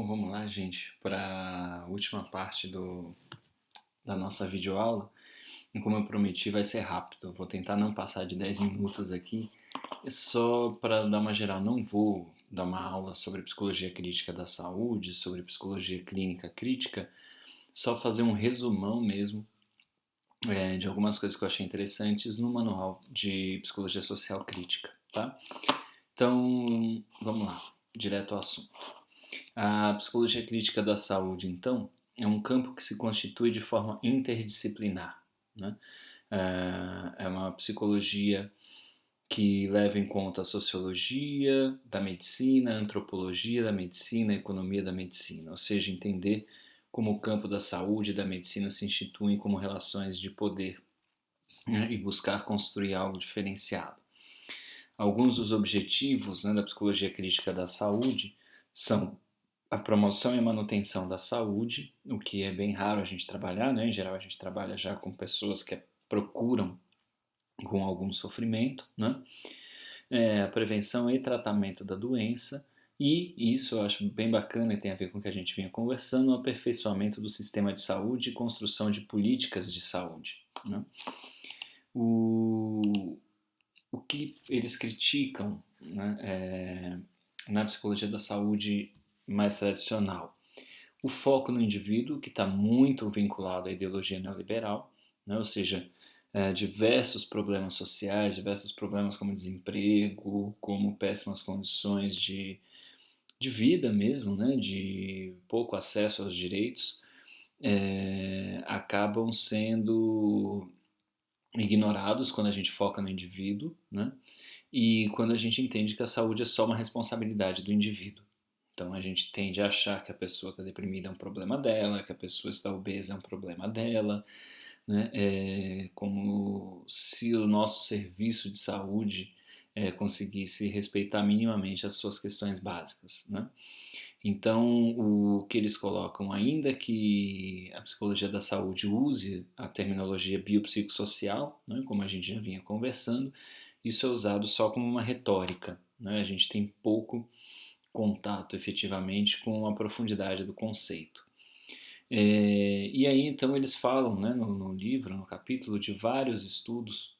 Bom, vamos lá, gente, para a última parte da nossa videoaula. E como eu prometi, vai ser rápido. Eu vou tentar não passar de 10 minutos aqui. É só para dar uma geral. Não vou dar uma aula sobre psicologia crítica da saúde, sobre psicologia clínica crítica. Só fazer um resumão mesmo de algumas coisas que eu achei interessantes no manual de psicologia social crítica, tá? Então, vamos lá, direto ao assunto. A psicologia crítica da saúde, então, é um campo que se constitui de forma interdisciplinar, né? É uma psicologia que leva em conta a sociologia da medicina, a antropologia da medicina, a economia da medicina, ou seja, entender como o campo da saúde e da medicina se instituem como relações de poder, né, e buscar construir algo diferenciado. Alguns dos objetivos, né, da psicologia crítica da saúde são a promoção e a manutenção da saúde, o que é bem raro a gente trabalhar, né? Em geral a gente trabalha já com pessoas que procuram com algum sofrimento, né? A prevenção e tratamento da doença, e isso eu acho bem bacana e tem a ver com o que a gente vinha conversando, o aperfeiçoamento do sistema de saúde e construção de políticas de saúde, né? O, o que eles criticam, né, na psicologia da saúde mais tradicional? O foco no indivíduo, que está muito vinculado à ideologia neoliberal, né? Ou seja, diversos problemas sociais, diversos problemas como desemprego, como péssimas condições de vida mesmo, né? De pouco acesso aos direitos, acabam sendo ignorados quando a gente foca no indivíduo, né? E quando a gente entende que a saúde é só uma responsabilidade do indivíduo. Então a gente tende a achar que a pessoa está deprimida é um problema dela, que a pessoa está obesa é um problema dela, né? Como se o nosso serviço de saúde conseguisse respeitar minimamente as suas questões básicas, né? Então, o que eles colocam, ainda que a psicologia da saúde use a terminologia biopsicossocial, né, como a gente já vinha conversando, isso é usado só como uma retórica, né? A gente tem pouco contato efetivamente com a profundidade do conceito. E aí então eles falam, né, no livro, no capítulo, de vários estudos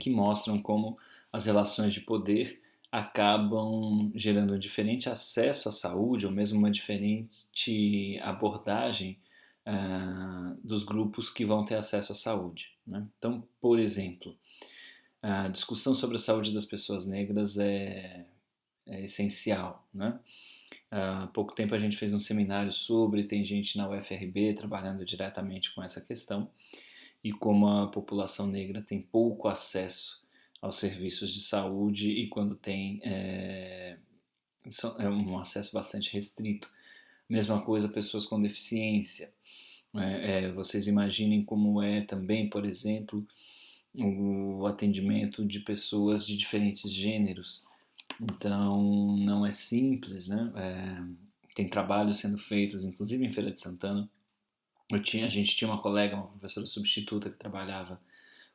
que mostram como as relações de poder acabam gerando um diferente acesso à saúde ou mesmo uma diferente abordagem dos grupos que vão ter acesso à saúde, né? Então, por exemplo, a discussão sobre a saúde das pessoas negras é essencial, né? Há pouco tempo a gente fez um seminário sobre, tem gente na UFRB trabalhando diretamente com essa questão e como a população negra tem pouco acesso aos serviços de saúde e quando tem é um acesso bastante restrito. Mesma coisa pessoas com deficiência. Vocês imaginem como é também, por exemplo, o atendimento de pessoas de diferentes gêneros. Então, não é simples, né? Tem trabalhos sendo feitos, inclusive em Feira de Santana. A gente tinha uma colega, uma professora substituta, que trabalhava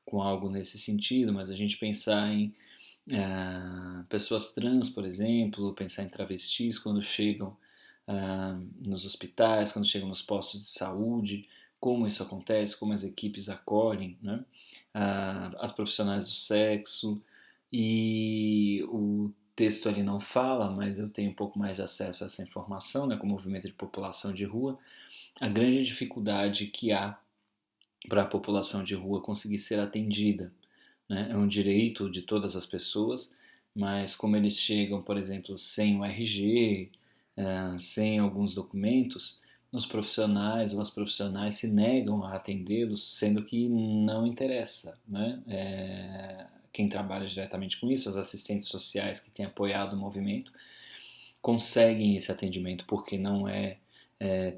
com algo nesse sentido, mas a gente pensar em pessoas trans, por exemplo, pensar em travestis quando chegam nos hospitais, quando chegam nos postos de saúde, como isso acontece, como as equipes acolhem, né? As profissionais do sexo, e o texto ali não fala, mas eu tenho um pouco mais de acesso a essa informação, né, com o movimento de população de rua, a grande dificuldade que há para a população de rua conseguir ser atendida, né? É um direito de todas as pessoas, mas como eles chegam, por exemplo, sem o RG, sem alguns documentos, os profissionais ou as profissionais se negam a atendê-los, sendo que não interessa, né? Quem trabalha diretamente com isso, os assistentes sociais que têm apoiado o movimento, conseguem esse atendimento porque não é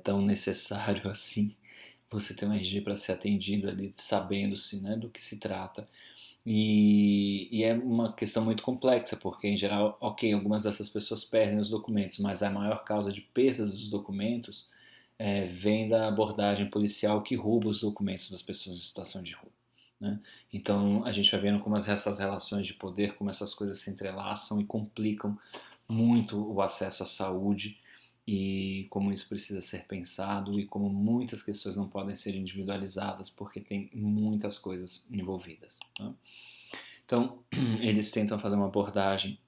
tão necessário assim você ter um RG para ser atendido ali, sabendo-se, né, do que se trata. E é uma questão muito complexa, porque em geral, ok, algumas dessas pessoas perdem os documentos, mas a maior causa de perda dos documentos vem da abordagem policial que rouba os documentos das pessoas em situação de rua, né? Então a gente vai vendo como essas relações de poder, como essas coisas se entrelaçam e complicam muito o acesso à saúde e como isso precisa ser pensado e como muitas questões não podem ser individualizadas porque tem muitas coisas envolvidas. Né? Então, eles tentam fazer uma abordagem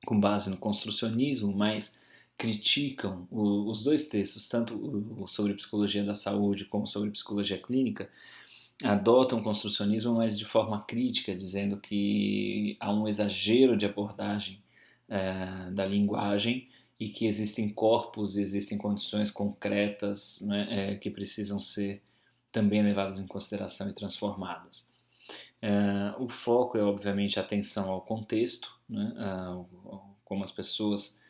com base no construcionismo, mas criticam os dois textos, tanto o sobre psicologia da saúde como sobre psicologia clínica, adotam o construcionismo, mas de forma crítica, dizendo que há um exagero de abordagem da linguagem e que existem corpos, existem condições concretas, né, que precisam ser também levadas em consideração e transformadas. O foco é, obviamente, a atenção ao contexto, né, como as pessoas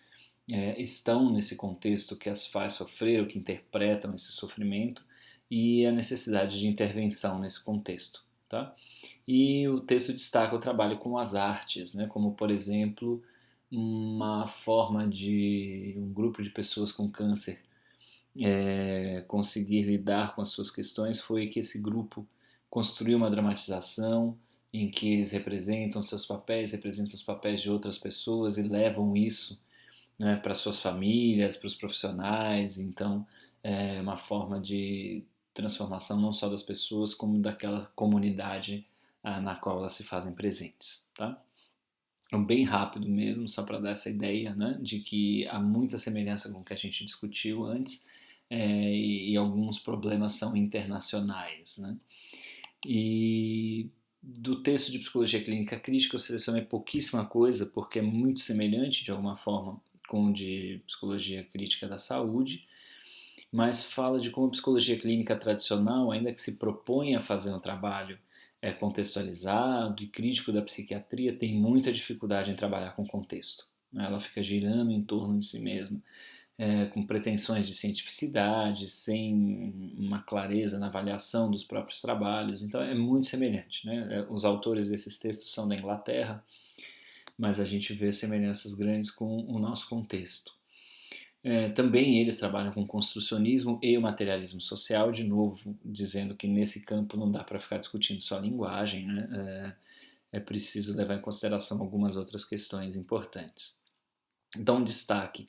estão nesse contexto que as faz sofrer, ou que interpretam esse sofrimento, e a necessidade de intervenção nesse contexto. Tá? E o texto destaca o trabalho com as artes, né, como, por exemplo, uma forma de um grupo de pessoas com câncer conseguir lidar com as suas questões foi que esse grupo construiu uma dramatização em que eles representam seus papéis, representam os papéis de outras pessoas e levam isso, né, para suas famílias, para os profissionais. Então, é uma forma de transformação não só das pessoas, como daquela comunidade na qual elas se fazem presentes. Tá? Então, bem rápido mesmo, só para dar essa ideia, né, de que há muita semelhança com o que a gente discutiu antes, e alguns problemas são internacionais. Né? E do texto de psicologia clínica crítica eu selecionei pouquíssima coisa, porque é muito semelhante de alguma forma com o de psicologia crítica da saúde, mas fala de como a psicologia clínica tradicional, ainda que se propõe a fazer um trabalho contextualizado e crítico da psiquiatria, tem muita dificuldade em trabalhar com contexto. Ela fica girando em torno de si mesma, com pretensões de cientificidade, sem uma clareza na avaliação dos próprios trabalhos. Então é muito semelhante. Né? Os autores desses textos são da Inglaterra, mas a gente vê semelhanças grandes com o nosso contexto. Também eles trabalham com construcionismo e o materialismo social, de novo, dizendo que nesse campo não dá para ficar discutindo só a linguagem, né? É preciso levar em consideração algumas outras questões importantes. Então, um destaque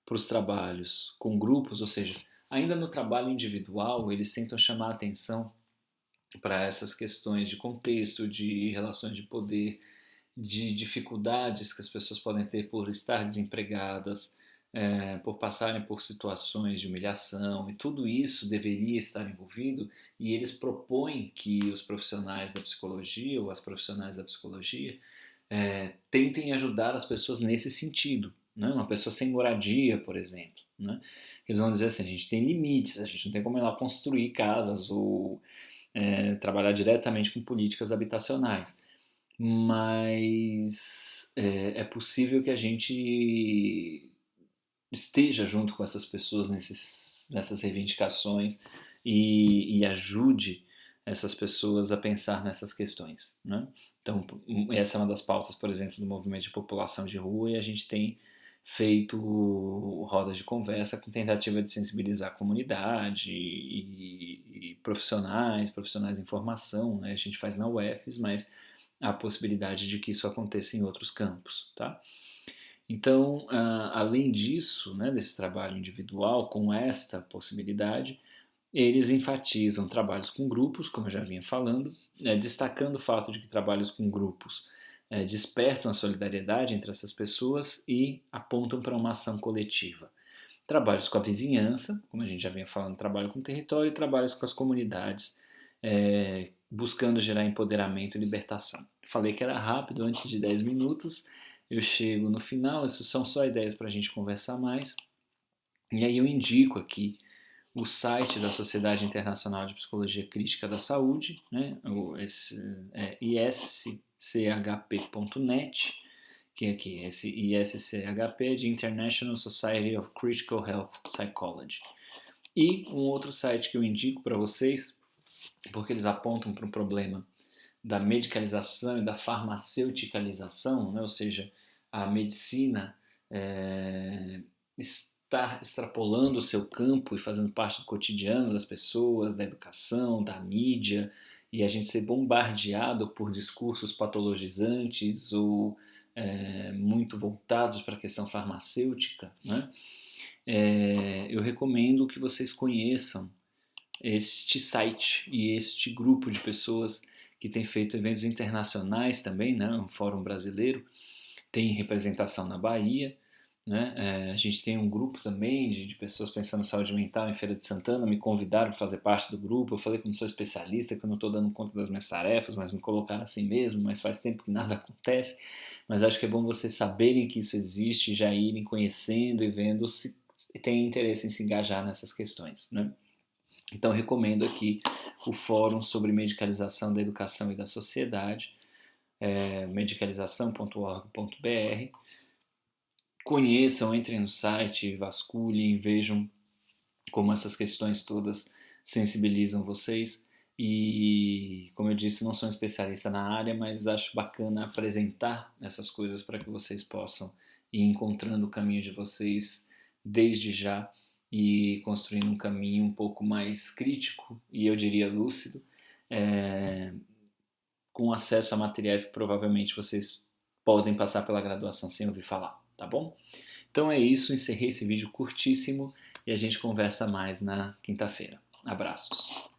para os trabalhos com grupos, ou seja, ainda no trabalho individual, eles tentam chamar a atenção para essas questões de contexto, de relações de poder, de dificuldades que as pessoas podem ter por estar desempregadas, por passarem por situações de humilhação, e tudo isso deveria estar envolvido, e eles propõem que os profissionais da psicologia ou as profissionais da psicologia tentem ajudar as pessoas nesse sentido. Né? Uma pessoa sem moradia, por exemplo. Né? Eles vão dizer assim, a gente tem limites, a gente não tem como ir lá construir casas ou trabalhar diretamente com políticas habitacionais. Mas é possível que a gente esteja junto com essas pessoas nessas reivindicações e ajude essas pessoas a pensar nessas questões. Né? Então, essa é uma das pautas, por exemplo, do movimento de população de rua, e a gente tem feito rodas de conversa com tentativa de sensibilizar a comunidade e profissionais em formação. Né? A gente faz na UFES, mas há a possibilidade de que isso aconteça em outros campos. Tá? Então, além disso, né, desse trabalho individual, com esta possibilidade, eles enfatizam trabalhos com grupos, como eu já vinha falando, destacando o fato de que trabalhos com grupos despertam a solidariedade entre essas pessoas e apontam para uma ação coletiva. Trabalhos com a vizinhança, como a gente já vinha falando, trabalho com o território, e trabalhos com as comunidades, buscando gerar empoderamento e libertação. Falei que era rápido, antes de 10 minutos, eu chego no final, essas são só ideias para a gente conversar mais, e aí eu indico aqui o site da Sociedade Internacional de Psicologia Crítica da Saúde, né, ischp.net, que é aqui, esse ISCHP é de International Society of Critical Health Psychology. E um outro site que eu indico para vocês, porque eles apontam para um problema da medicalização e da farmaceuticalização, né, ou seja, a medicina está extrapolando o seu campo e fazendo parte do cotidiano das pessoas, da educação, da mídia, e a gente ser bombardeado por discursos patologizantes ou muito voltados para a questão farmacêutica, né? eu recomendo que vocês conheçam este site e este grupo de pessoas que tem feito eventos internacionais também, né? Um fórum brasileiro, tem representação na Bahia, né? A gente tem um grupo também de pessoas pensando em saúde mental em Feira de Santana, me convidaram para fazer parte do grupo, eu falei que eu não sou especialista, que eu não estou dando conta das minhas tarefas, mas me colocaram assim mesmo, mas faz tempo que nada acontece, mas acho que é bom vocês saberem que isso existe, já irem conhecendo e vendo se tem interesse em se engajar nessas questões, né? Então, recomendo aqui o Fórum sobre Medicalização da Educação e da Sociedade, medicalização.org.br. Conheçam, entrem no site, vasculhem, vejam como essas questões todas sensibilizam vocês. E, como eu disse, não sou um especialista na área, mas acho bacana apresentar essas coisas para que vocês possam ir encontrando o caminho de vocês desde já e construindo um caminho um pouco mais crítico e eu diria lúcido, é, com acesso a materiais que provavelmente vocês podem passar pela graduação sem ouvir falar, tá bom? Então é isso, encerrei esse vídeo curtíssimo e a gente conversa mais na quinta-feira. Abraços!